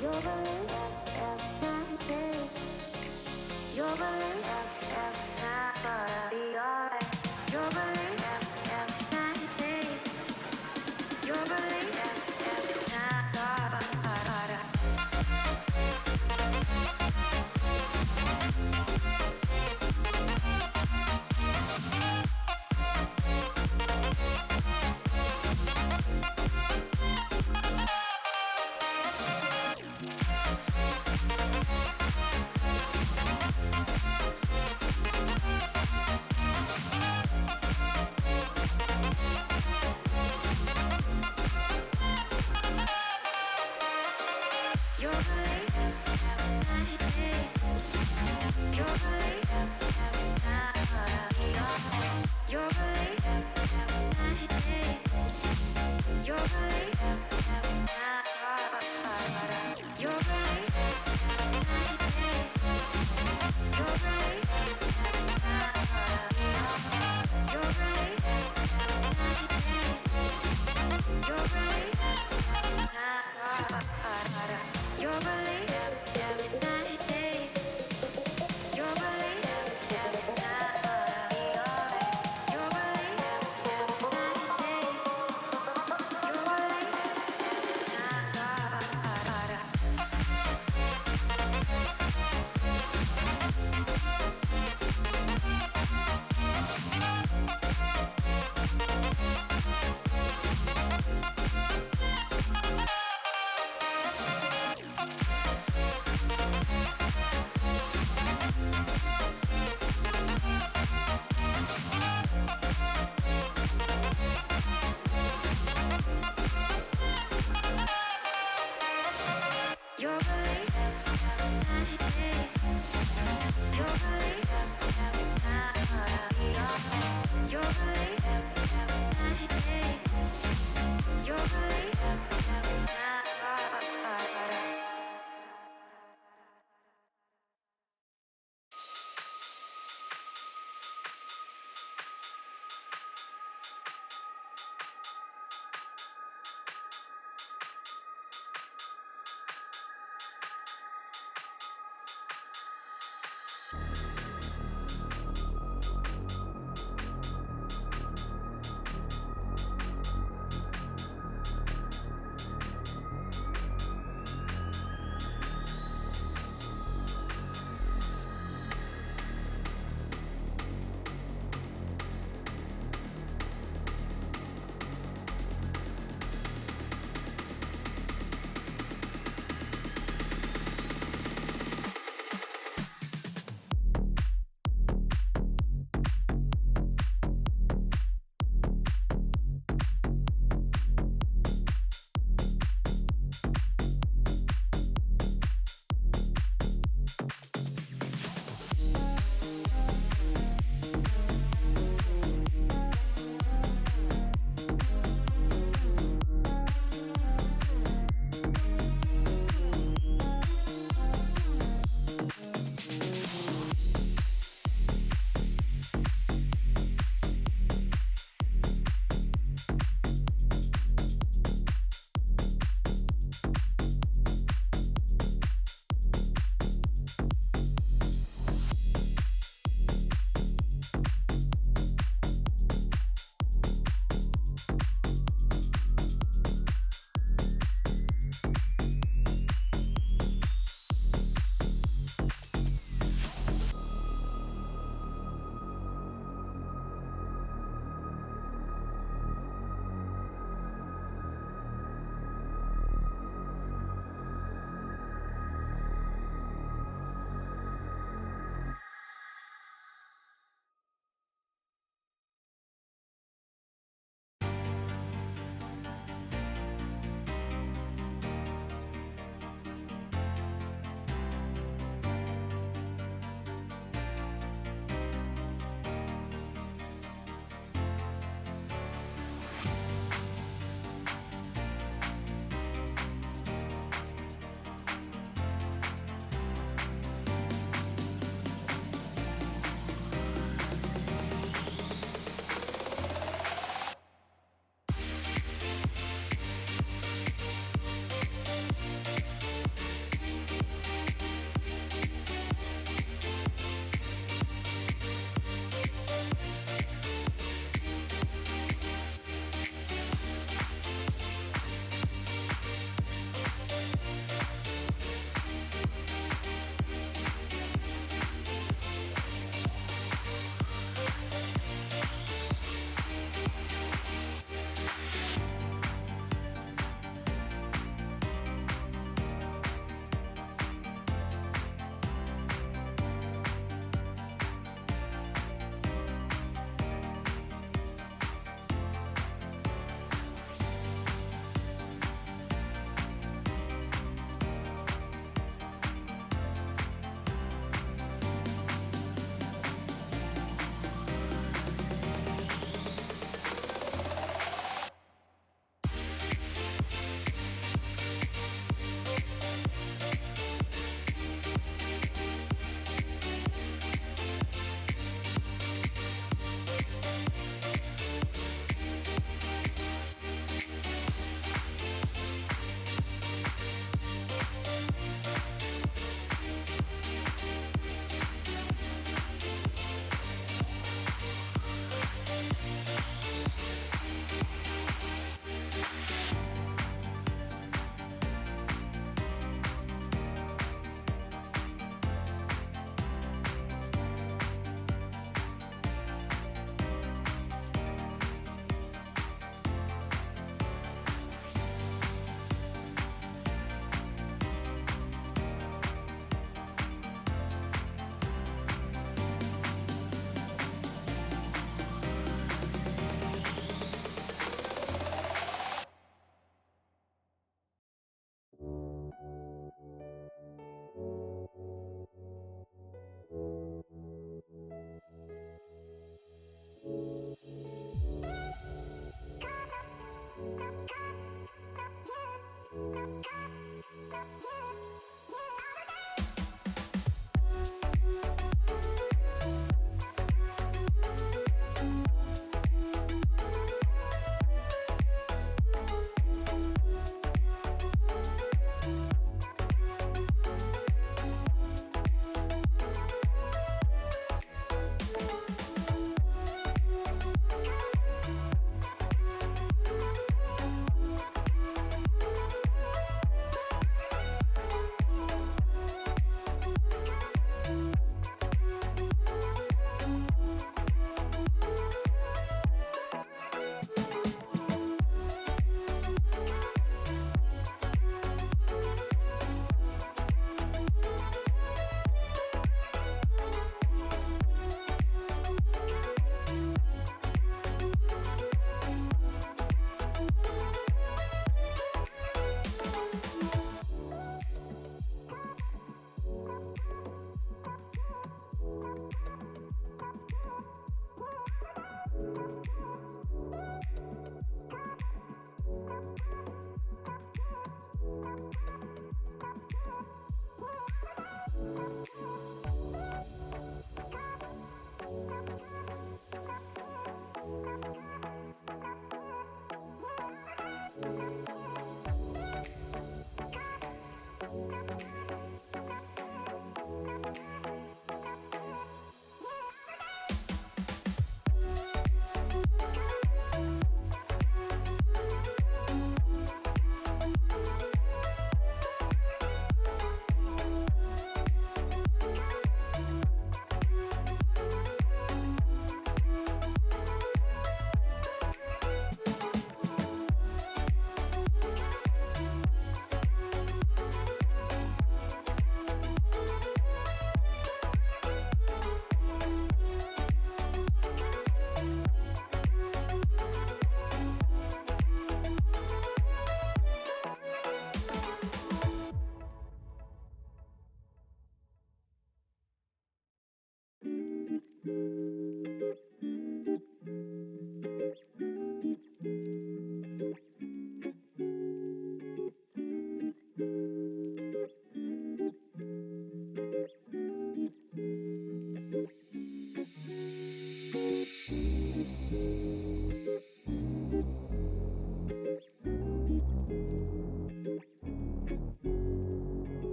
Your belief is not safe. Your belief is not gonna be alright. Your belief is not safe. Your belief is not gonna.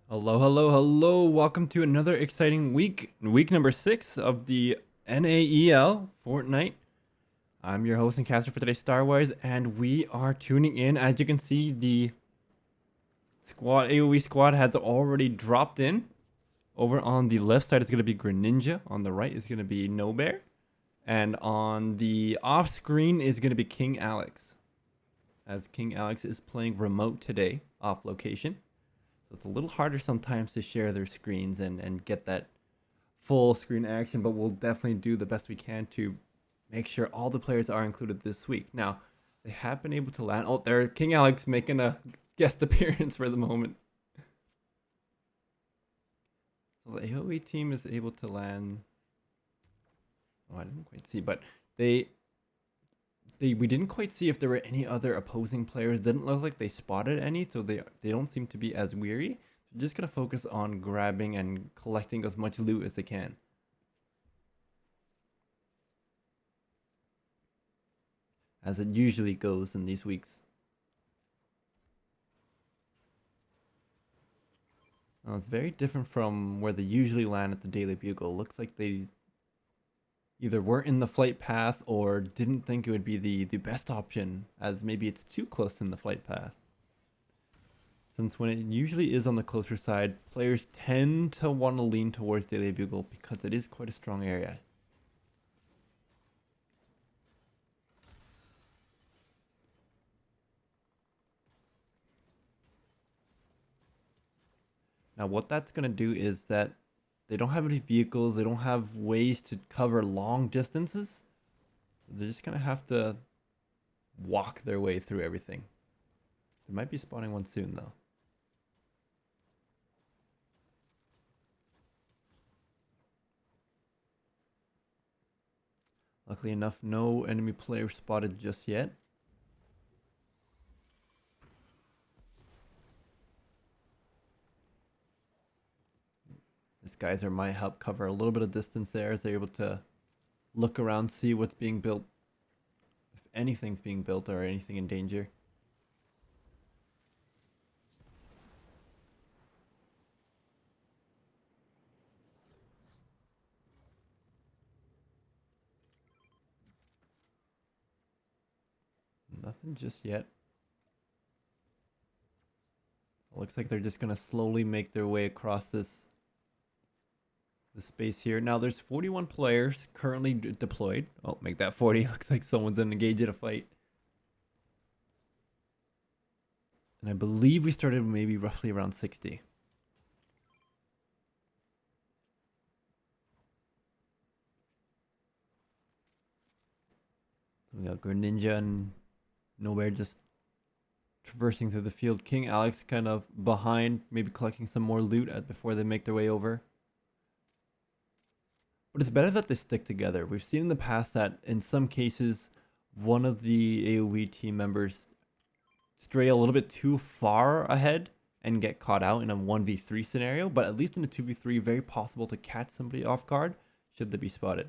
Hello, hello, hello. Welcome to another exciting week number 6 of the NAEL Fortnite. I'm your host and caster for today's Star Wars, and we are tuning in. As you can see, the AoE squad has already dropped in. Over on the left side is going to be Greninja. On the right is going to be No Bear. And on the off screen is going to be King Alex. As King Alex is playing remote today, off location. So it's a little harder sometimes to share their screens and get that full screen action, but we'll definitely do the best we can to make sure all the players are included this week. Now, they have been able to land. Oh, there, King Alex making a guest appearance for the moment. So the AoE team is able to land. Oh, I didn't quite see, but we didn't quite see if there were any other opposing players. Didn't look like they spotted any, so they don't seem to be as weary. They're just gonna focus on grabbing and collecting as much loot as they can. As it usually goes in these weeks. Now, it's very different from where they usually land at the Daily Bugle. Looks like they either weren't in the flight path or didn't think it would be the best option, as maybe it's too close in the flight path. Since when it usually is on the closer side, players tend to want to lean towards Daily Bugle because it is quite a strong area. Now what that's going to do is that they don't have any vehicles, they don't have ways to cover long distances. They're just going to have to walk their way through everything. They might be spawning one soon though. Luckily enough, no enemy player spotted just yet. These guys might help cover a little bit of distance there as they're able to look around, see what's being built. If anything's being built or anything in danger. Nothing just yet. It looks like they're just gonna slowly make their way across this space here. Now there's 41 players currently deployed. Oh, make that 40. Looks like someone's engaged in a fight. And I believe we started maybe roughly around 60. We got Greninja and Nowhere just traversing through the field. King Alex kind of behind, maybe collecting some more loot before they make their way over. But it's better that they stick together. We've seen in the past that in some cases, one of the AoE team members stray a little bit too far ahead and get caught out in a 1v3 scenario, but at least in a 2v3, very possible to catch somebody off guard should they be spotted.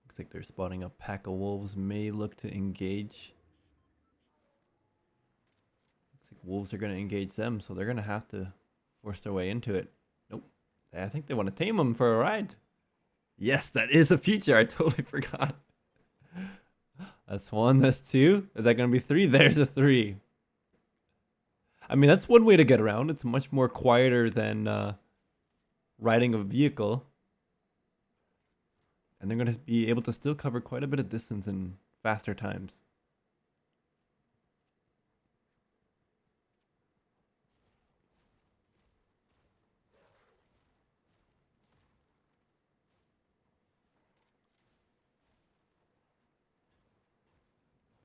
Looks like they're spotting a pack of wolves, may look to engage. Looks like wolves are going to engage them, so they're going to have to force their way into it. Nope. I think they want to tame them for a ride. Yes, that is a feature. I totally forgot. That's one, that's two. Is that going to be three? There's a three. I mean, that's one way to get around. It's much more quieter than riding a vehicle. And they're going to be able to still cover quite a bit of distance in faster times.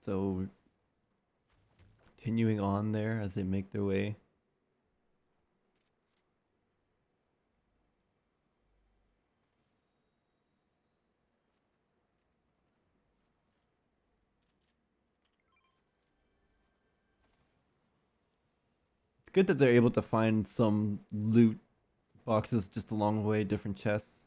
So, continuing on there as they make their way. good that they're able to find some loot boxes just along the way, different chests.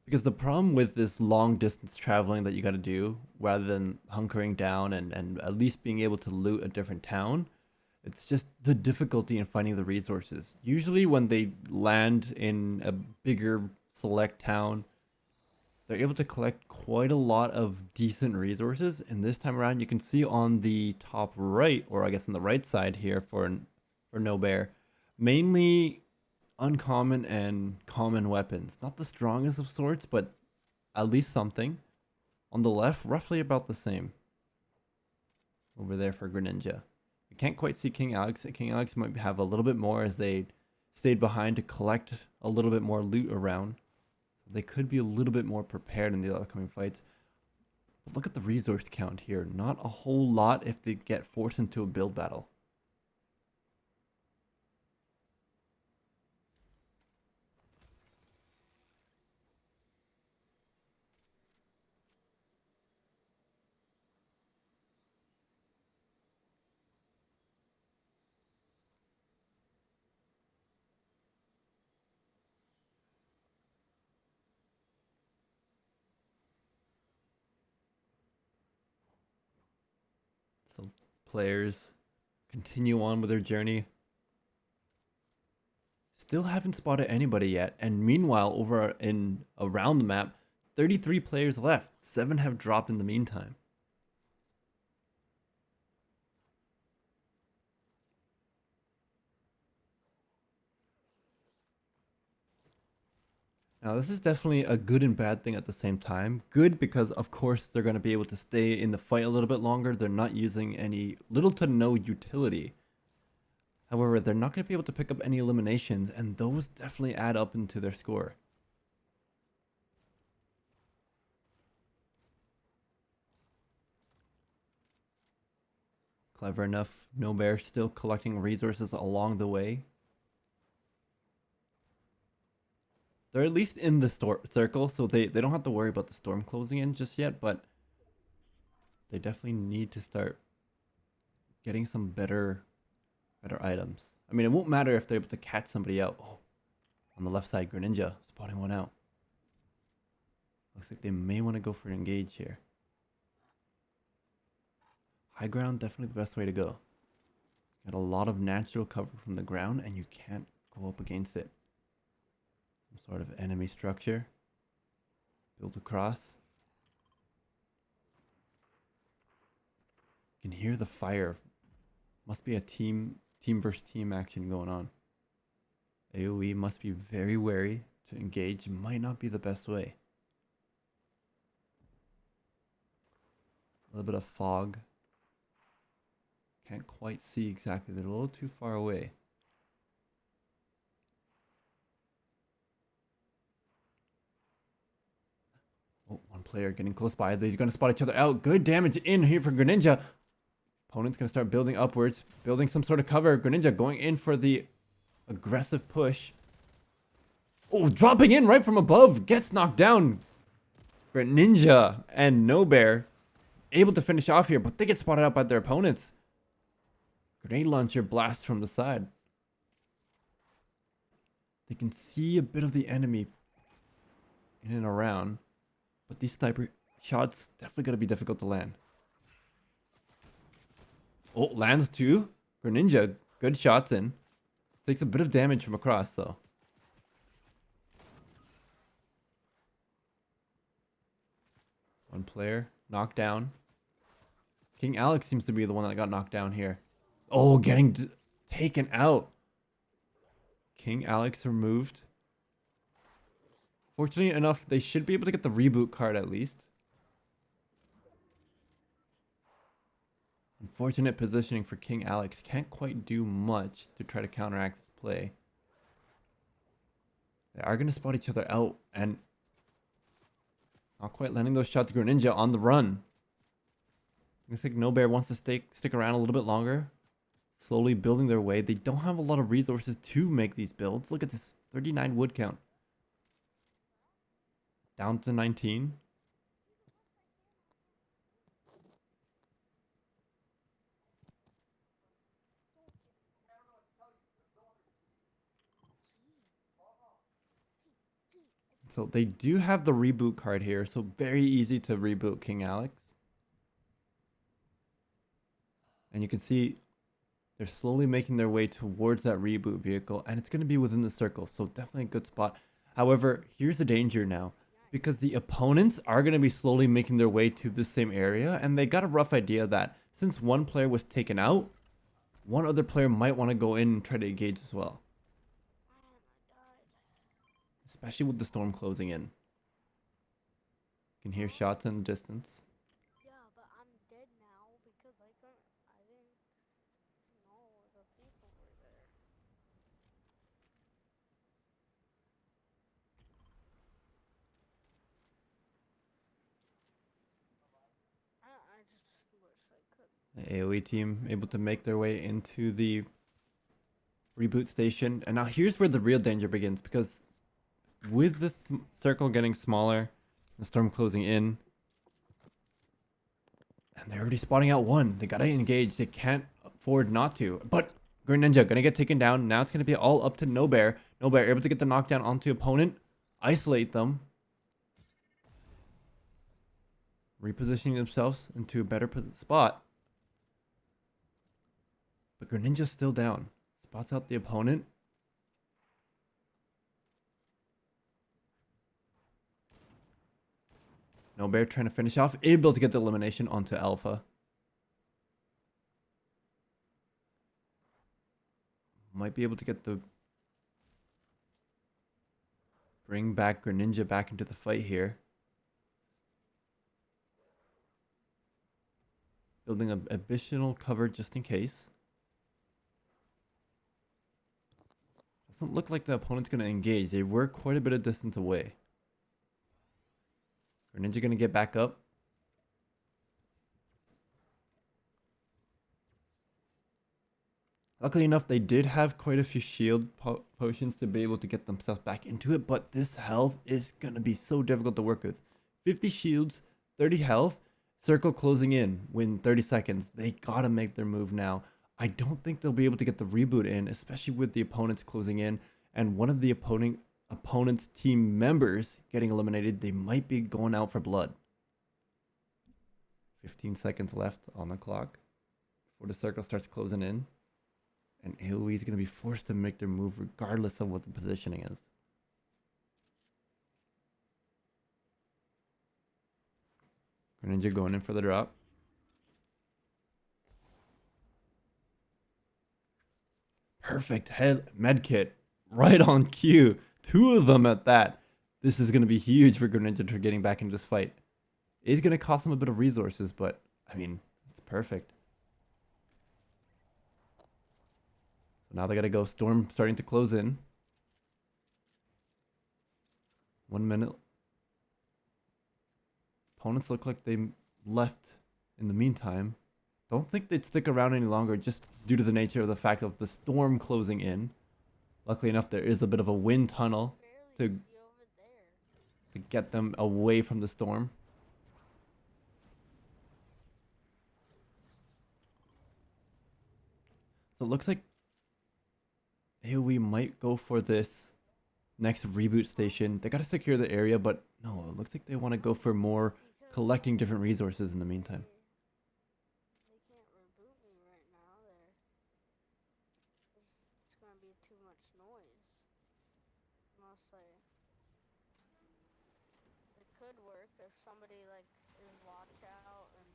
Because the problem with this long distance traveling that you got to do, rather than hunkering down and at least being able to loot a different town, it's just the difficulty in finding the resources. Usually, when they land in a bigger select town, they're able to collect quite a lot of decent resources. And this time around, you can see on the top right, or I guess on the right side here for No Bear, mainly uncommon and common weapons. Not the strongest of sorts, but at least something. On the left, roughly about the same. Over there for Greninja. You can't quite see King Alex. King Alex might have a little bit more as they stayed behind to collect a little bit more loot around. They could be a little bit more prepared in the upcoming fights. But look at the resource count here. Not a whole lot if they get forced into a build battle. Some players continue on with their journey. Still haven't spotted anybody yet, and meanwhile, over in around the map, 33 players left. 7 have dropped in the meantime. Now, this is definitely a good and bad thing at the same time. Good because, of course, they're going to be able to stay in the fight a little bit longer. They're not using any little to no utility. However, they're not going to be able to pick up any eliminations, and those definitely add up into their score. Clever enough, No Bear still collecting resources along the way. They're at least in the circle, so they don't have to worry about the storm closing in just yet, but they definitely need to start getting some better items. I mean, it won't matter if they're able to catch somebody out. Oh, on the left side, Greninja spotting one out. Looks like they may want to go for an engage here. High ground, definitely the best way to go. Got a lot of natural cover from the ground, and you can't go up against it. Some sort of enemy structure built across. You can hear the fire. Must be a team versus team action going on. AoE must be very wary. To engage might not be the best way. A little bit of fog. Can't quite see exactly. They're a little too far away. Oh, one player getting close by. They're going to spot each other out. Good damage in here for Greninja. Opponent's going to start building upwards. Building some sort of cover. Greninja going in for the aggressive push. Oh, dropping in right from above. Gets knocked down. Greninja and No Bear able to finish off here, but they get spotted out by their opponents. Grenade launcher blasts from the side. They can see a bit of the enemy in and around, but these sniper shots definitely going to be difficult to land. Oh, lands too. Greninja, good shots in. Takes a bit of damage from across though. One player knocked down. King Alex seems to be the one that got knocked down here. Oh, getting taken out. King Alex removed. Fortunately enough, they should be able to get the reboot card at least. Unfortunate positioning for King Alex. Can't quite do much to try to counteract this play. They are going to spot each other out and not quite landing those shots. Greninja on the run. Looks like No Bear wants to stick around a little bit longer. Slowly building their way. They don't have a lot of resources to make these builds. Look at this 39 wood count. Down to 19. So they do have the reboot card here, so very easy to reboot King Alex. And you can see they're slowly making their way towards that reboot vehicle, and it's going to be within the circle, so definitely a good spot. However, here's the danger now, because the opponents are going to be slowly making their way to the same area, and they got a rough idea that since one player was taken out, one other player might want to go in and try to engage as well. Especially with the storm closing in. You can hear shots in the distance. Yeah, but I'm dead now because I didn't know the people were there. I just wish I could. The AoE team able to make their way into the reboot station. And now here's where the real danger begins, because with this circle getting smaller, the storm closing in, and they're already spotting out one. They gotta engage. They can't afford not to. But Greninja gonna get taken down. Now it's gonna be all up to No Bear. No Bear able to get the knockdown onto opponent, isolate them, repositioning themselves into a better spot. But Greninja's still down. Spots out the opponent. No Bear trying to finish off. Able to get the elimination onto Alpha. Might be able to get the... Bring back Greninja back into the fight here. Building an additional cover just in case. Doesn't look like the opponent's going to engage. They were quite a bit of distance away. Greninja going to get back up. Luckily enough, they did have quite a few shield potions to be able to get themselves back into it, but this health is going to be so difficult to work with. 50 shields, 30 health, circle closing in within 30 seconds. They got to make their move now. I don't think they'll be able to get the reboot in, especially with the opponents closing in, and one of the opponent's team members getting eliminated. They might be going out for blood. 15 seconds left on the clock before the circle starts closing in. And AoE is going to be forced to make their move regardless of what the positioning is. Greninja going in for the drop. Perfect head medkit. Right on cue. 2 of them at that. This is going to be huge for Greninja for getting back into this fight. It's going to cost them a bit of resources, but I mean, it's perfect. Now they gotta go. Storm starting to close in. 1 minute. Opponents look like they left in the meantime. Don't think they'd stick around any longer just due to the nature of the fact of the storm closing in. Luckily enough, there is a bit of a wind tunnel to get them away from the storm. So it looks like AoE might go for this next reboot station. They gotta secure the area, but no, it looks like they want to go for more collecting different resources in the meantime. They can't reboot me right now. It's gonna be too much noise. Unless it could work if somebody like is watch out and.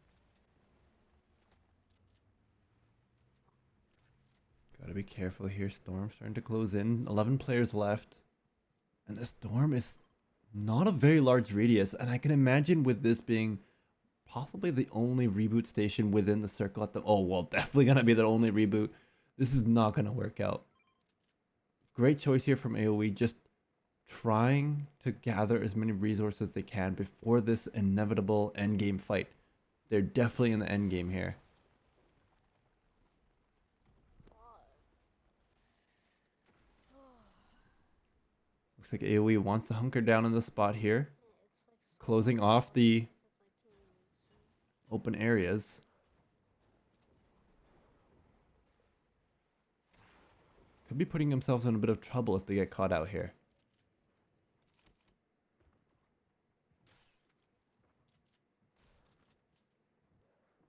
Gotta be careful here. Storm starting to close in. 11 players left. And the storm is not a very large radius. And I can imagine with this being possibly the only reboot station within the circle at the... Oh, well, definitely gonna be their only reboot. This is not gonna work out. Great choice here from AoE. Just trying to gather as many resources as they can before this inevitable endgame fight. They're definitely in the endgame here. Looks like AoE wants to hunker down in the spot here. Closing off the open areas. Could be putting themselves in a bit of trouble if they get caught out here.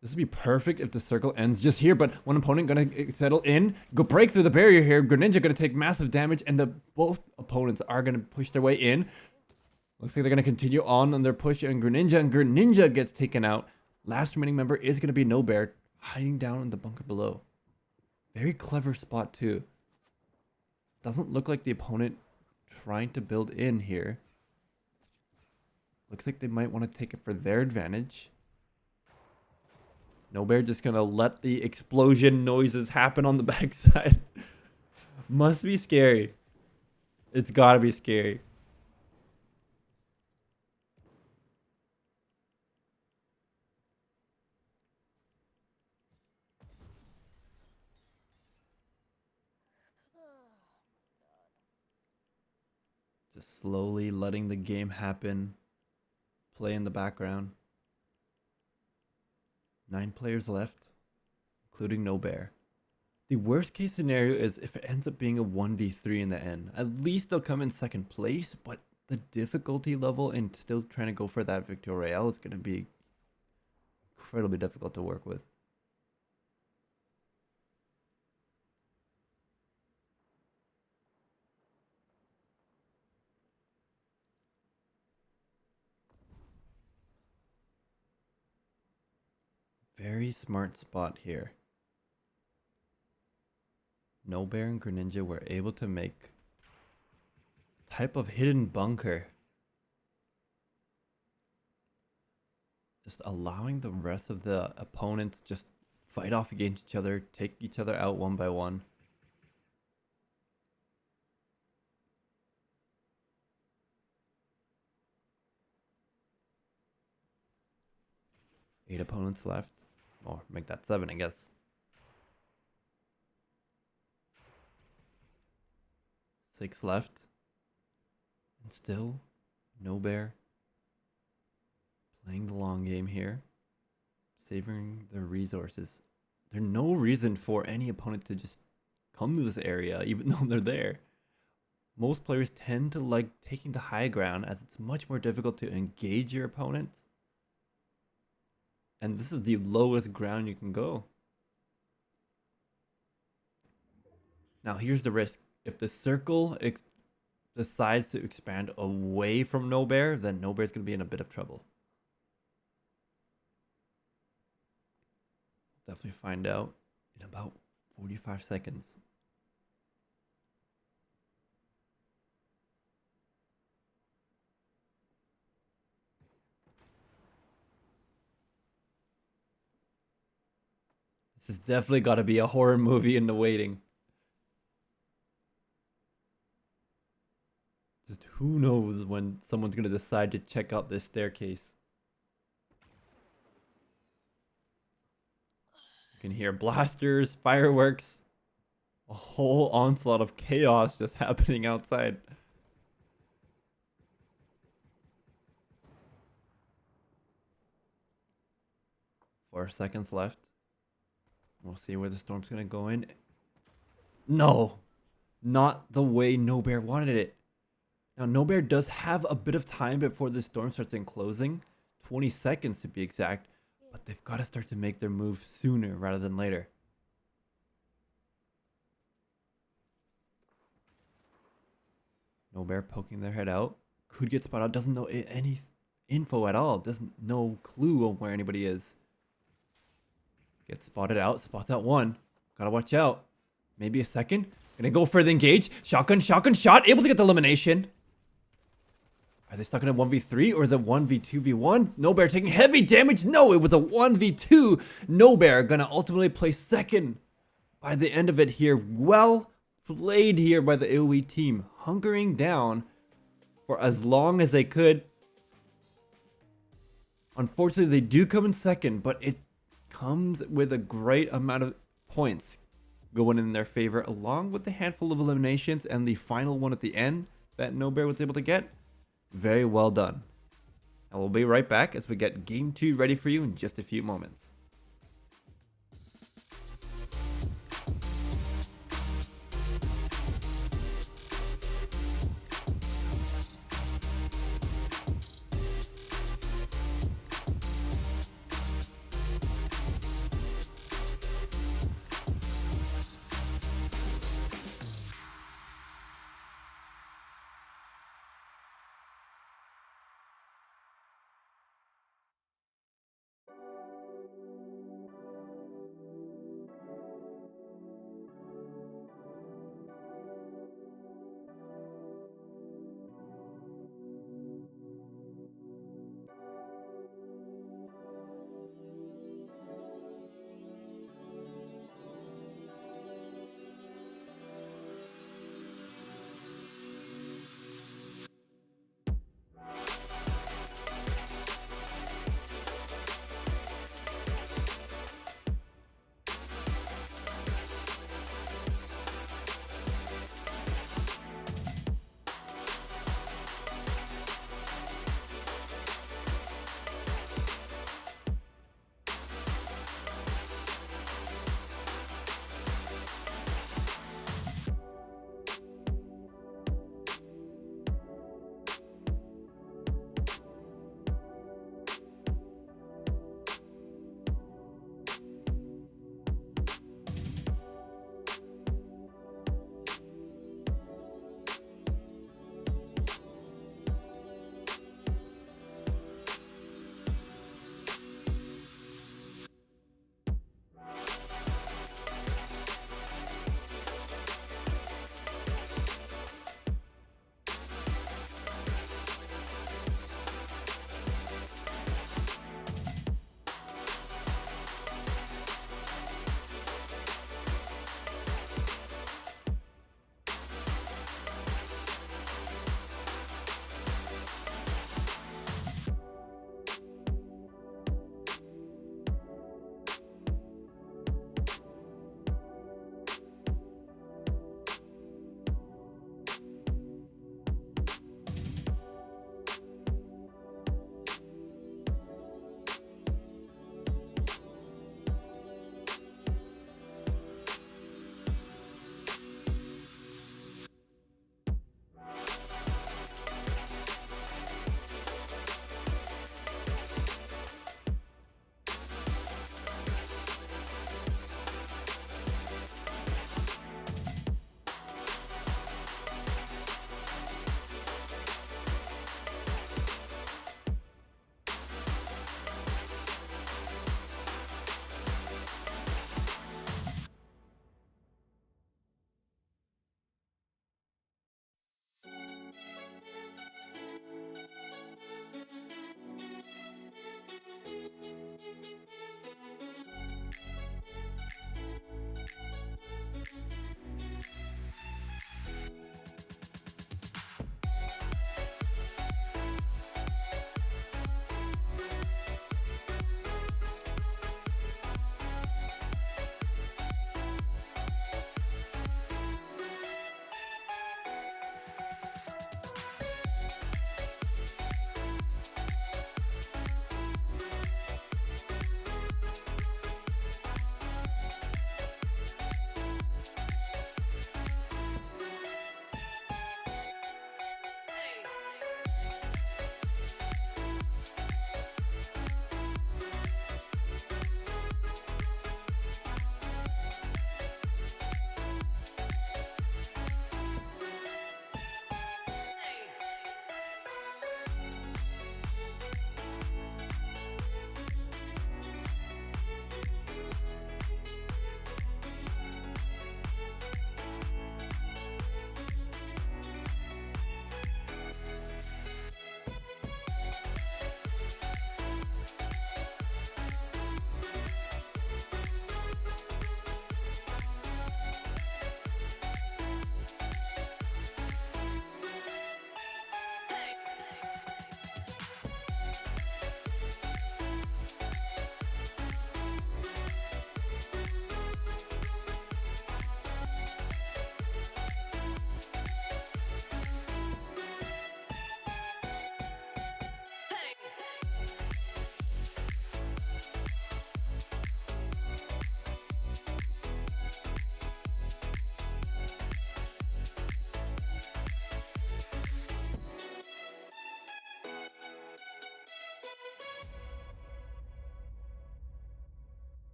This would be perfect if the circle ends just here, but one opponent gonna settle in, go break through the barrier here. Greninja gonna take massive damage, and both opponents are gonna push their way in. Looks like they're gonna continue on their push, and Greninja gets taken out. Last remaining member is gonna be No Bear, hiding down in the bunker below. Very clever spot too. Doesn't look like the opponent trying to build in here. Looks like they might want to take it for their advantage. No Bear just gonna let the explosion noises happen on the backside. Must be scary. It's gotta be scary. Just slowly letting the game happen. Play in the background. 9 players left, including No Bear. The worst case scenario is if it ends up being a 1v3 in the end. At least they'll come in second place, but the difficulty level and still trying to go for that Victory Royale is going to be incredibly difficult to work with. Very smart spot here. No Bear and Greninja were able to make a type of hidden bunker. Just allowing the rest of the opponents just fight off against each other, take each other out one by one. Eight opponents left. Or make that 7, I guess. 6 left. And still, No Bear playing the long game here. Savoring their resources. There's no reason for any opponent to just come to this area, even though they're there. Most players tend to like taking the high ground, as it's much more difficult to engage your opponents. And this is the lowest ground you can go. Now here's the risk. If the circle decides to expand away from No Bear, then No Bear's going to be in a bit of trouble. Definitely find out in about 45 seconds. This has definitely got to be a horror movie in the waiting. Just who knows when someone's going to decide to check out this staircase. You can hear blasters, fireworks, a whole onslaught of chaos just happening outside. Four seconds left. We'll see where the storm's going to go in. No, not the way No Bear wanted it. Now, No Bear does have a bit of time before the storm starts enclosing. 20 seconds to be exact. But they've got to start to make their move sooner rather than later. No Bear poking their head out. Could get spotted out. Doesn't know any info at all. Doesn't know clue of where anybody is. Gets spotted out. Spots out one. Gotta watch out. Maybe a second. Gonna go for the engage. Shotgun shot. Able to get the elimination. Are they stuck in a 1v3 or is it 1v2v1? No Bear taking heavy damage. No, it was a 1v2. No Bear gonna ultimately place second by the end of it here. Well played here by the AoE team. Hunkering down for as long as they could. Unfortunately, they do come in second, but it comes with a great amount of points going in their favor, along with the handful of eliminations and the final one at the end that No Bear was able to get. Very well done. And we'll be right back as we get game 2 ready for you in just a few moments.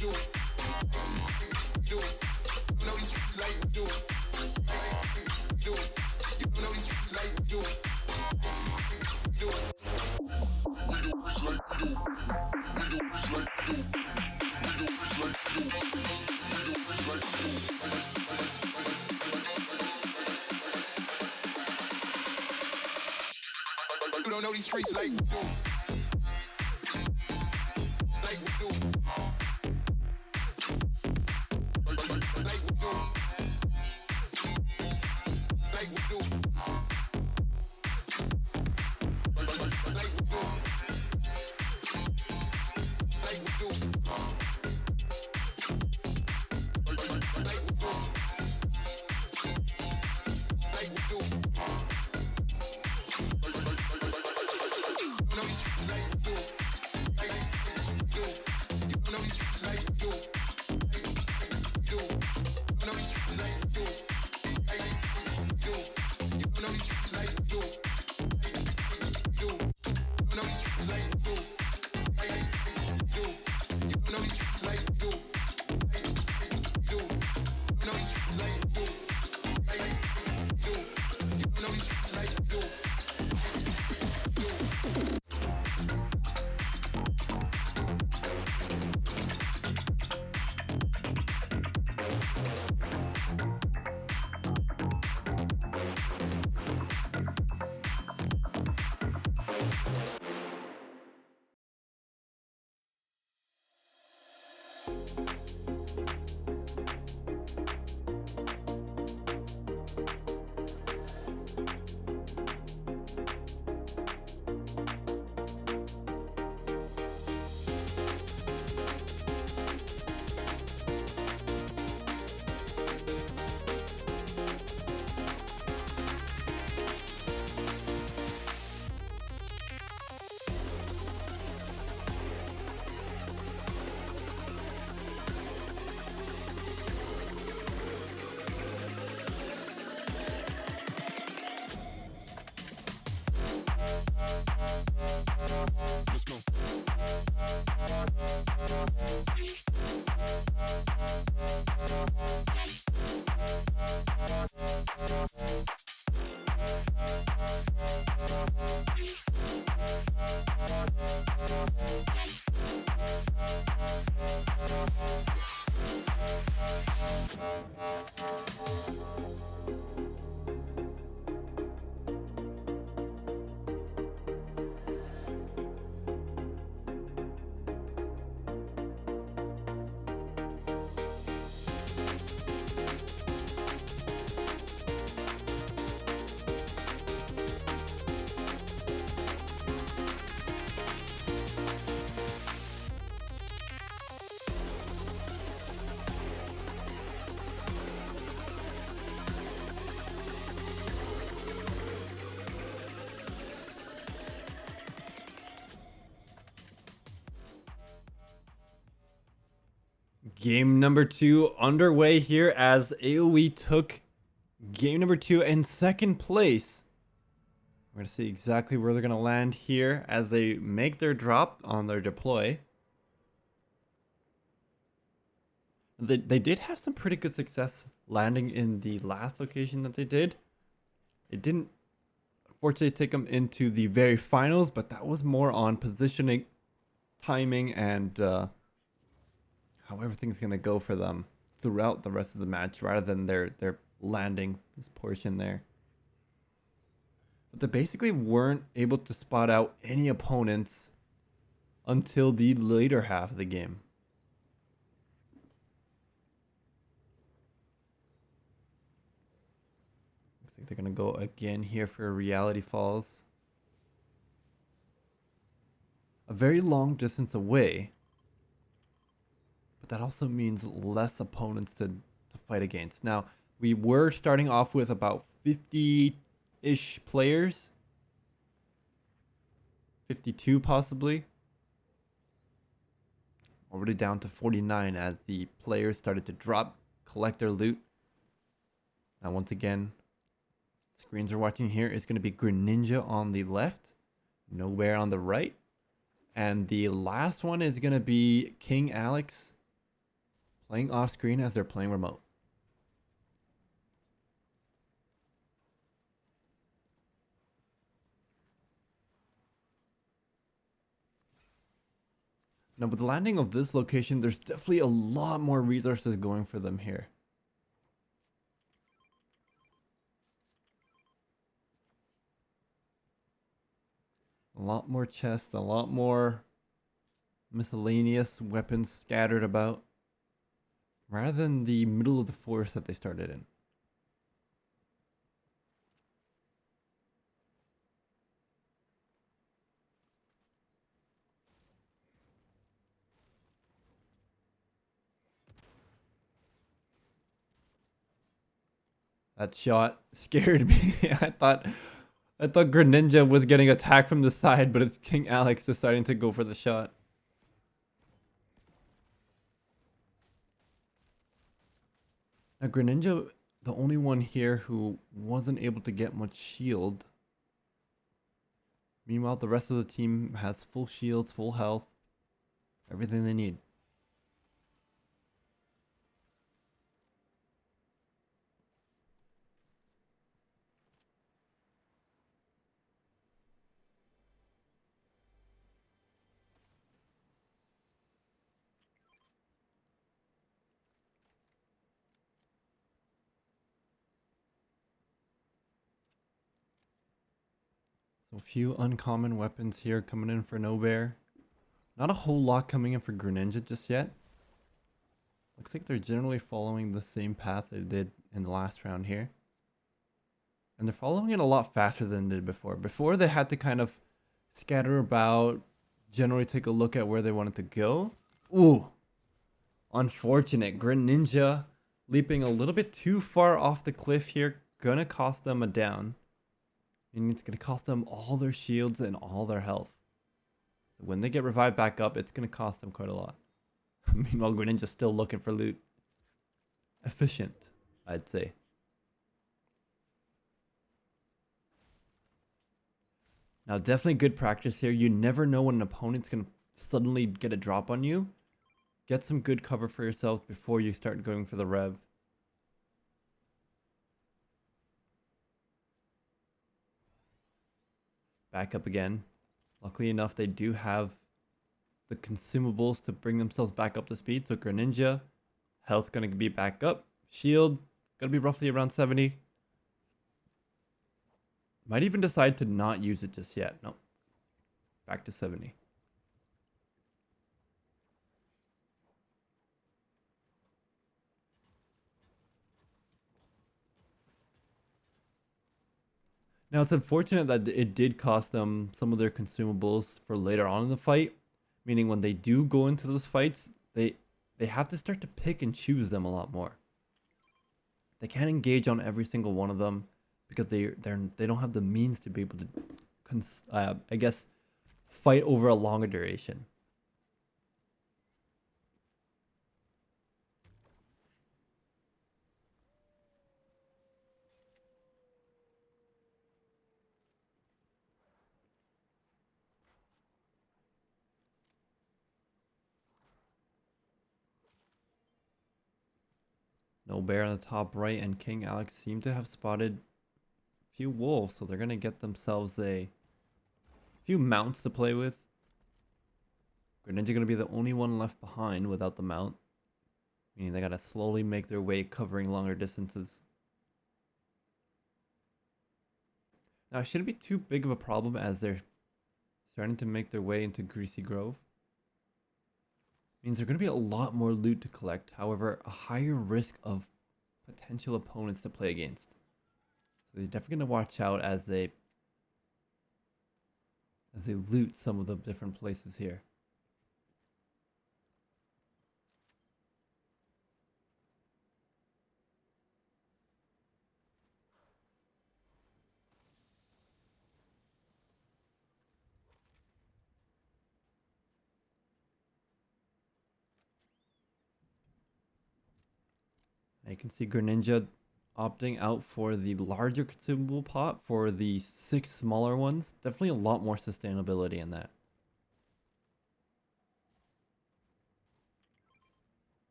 You don't know these streets like we do. Like we do. Like we do. Like we do. Like we do. Like we do. Like we do. Like we do. Like we do. Know these streets like we do. Like we do. You know these streets like we do. Like we do. You know these streets like we do. Like we do. You know these streets like we do. Like we do. You know these streets like we do. Like we do. You know these streets like we do. Like we do. You know these streets like we do. Like we do. You know these streets like we do. Game number 2 underway here as AoE took game number 2 in second place. We're going to see exactly where they're going to land here as they make their drop on their deploy. They did have some pretty good success landing in the last location that they did. It didn't unfortunately take them into the very finals, but that was more on positioning, timing, and how everything's going to go for them throughout the rest of the match rather than their landing this portion there. But they basically weren't able to spot out any opponents until the later half of the game. Looks like they're going to go again here for Reality Falls. A very long distance away. But that also means less opponents to fight against. Now, we were starting off with about 50-ish players. 52 possibly. Already down to 49 as the players started to drop, collect their loot. Now once again, screens we're watching here is going to be Greninja on the left, Nowhere on the right. And the last one is going to be King Alex Playing off screen as they're playing remote. Now, with the landing of this location, there's definitely a lot more resources going for them here. A lot more chests, a lot more miscellaneous weapons scattered about, rather than the middle of the forest that they started in. That shot scared me. I thought Greninja was getting attacked from the side, but it's King Alex deciding to go for the shot. Now Greninja, the only one here who wasn't able to get much shield. Meanwhile, the rest of the team has full shields, full health, everything they need. So a few uncommon weapons here coming in for No Bear. Not a whole lot coming in for Greninja just yet. Looks like they're generally following the same path they did in the last round here. And they're following it a lot faster than they did before. Before they had to kind of scatter about, generally take a look at where they wanted to go. Ooh, unfortunate. Greninja leaping a little bit too far off the cliff here. Gonna cost them a down. And it's gonna cost them all their shields and all their health. So when they get revived back up, it's gonna cost them quite a lot. Meanwhile, Greninja's still looking for loot. Efficient, I'd say. Now, definitely good practice here. You never know when an opponent's gonna suddenly get a drop on you. Get some good cover for yourselves before you start going for the rev. Back up again. Luckily enough, they do have the consumables to bring themselves back up to speed. So Greninja, health gonna be back up. Shield, gonna be roughly around 70. Might even decide to not use it just yet. Nope. Back to 70. Now, it's unfortunate that it did cost them some of their consumables for later on in the fight. Meaning when they do go into those fights, they have to start to pick and choose them a lot more. They can't engage on every single one of them because they don't have the means to be able to, I guess, fight over a longer duration. No Bear on the top right, and King Alex seem to have spotted a few wolves, so they're gonna get themselves a few mounts to play with. Greninja gonna be the only one left behind without the mount, meaning they gotta slowly make their way covering longer distances. Now, it shouldn't be too big of a problem as they're starting to make their way into Greasy Grove. Means there's going to be a lot more loot to collect. However, a higher risk of potential opponents to play against. So they're definitely going to watch out as they loot some of the different places here. Now you can see Greninja opting out for the larger consumable pot for the 6 smaller ones. Definitely a lot more sustainability in that.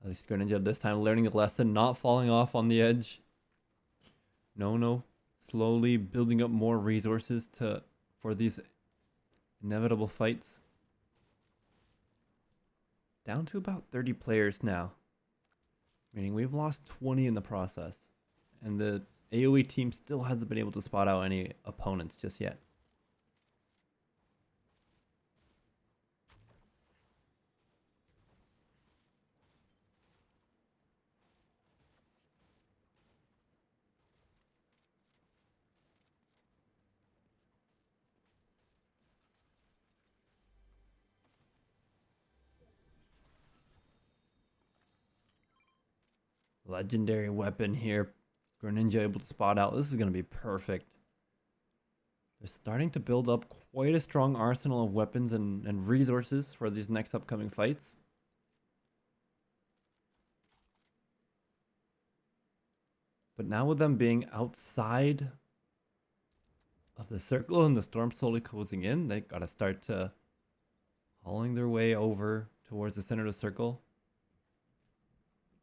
At least Greninja this time learning a lesson, not falling off on the edge. No. Slowly building up more resources for these inevitable fights. Down to about 30 players now. Meaning we've lost 20 in the process. And the AoE team still hasn't been able to spot out any opponents just yet. Legendary weapon here. Greninja able to spot out. This is going to be perfect. They're starting to build up quite a strong arsenal of weapons and resources for these next upcoming fights. But now with them being outside of the circle and the storm slowly closing in, they got to start to hauling their way over towards the center of the circle,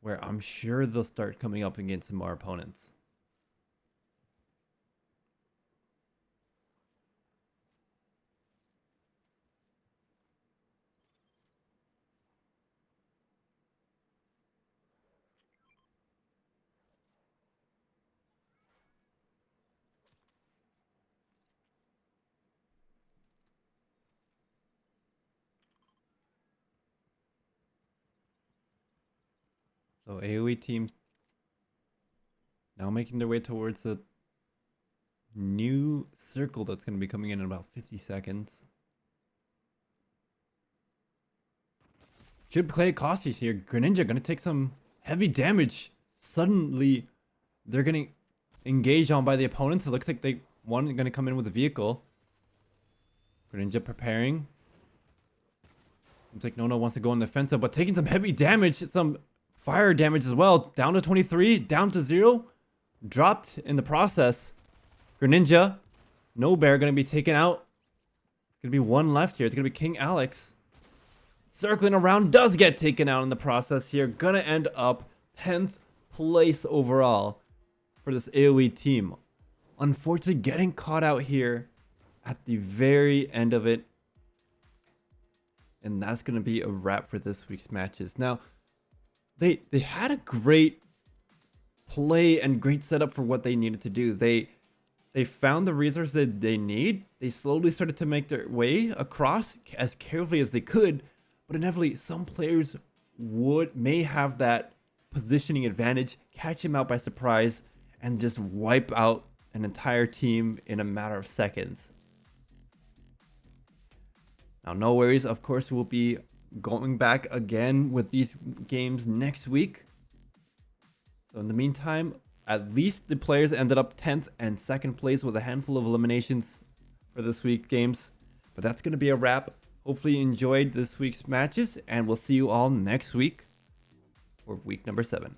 where I'm sure they'll start coming up against some more opponents. So AoE teams now making their way towards the new circle that's going to be coming in about 50 seconds. Should play it cautious here. Greninja going to take some heavy damage. Suddenly, they're getting engaged on by the opponents. It looks like they one going to come in with a vehicle. Greninja preparing. Looks like Nono wants to go on the offensive, but taking some heavy damage, some fire damage as well. Down to 23, down to 0. Dropped in the process. Greninja, No Bear going to be taken out. It's going to be one left here. It's going to be King Alex. Circling around, does get taken out in the process here. Going to end up 10th place overall for this AoE team. Unfortunately, getting caught out here at the very end of it. And that's going to be a wrap for this week's matches. Now, they had a great play and great setup for what they needed to do. They found the resources that they need. They slowly started to make their way across as carefully as they could, but inevitably some players may have that positioning advantage, catch him out by surprise, and just wipe out an entire team in a matter of seconds. Now, no worries. Of course, we'll be going back again with these games next week. So in the meantime, at least the players ended up 10th and 2nd place with a handful of eliminations for this week's games. But that's going to be a wrap. Hopefully you enjoyed this week's matches, and we'll see you all next week for week number 7.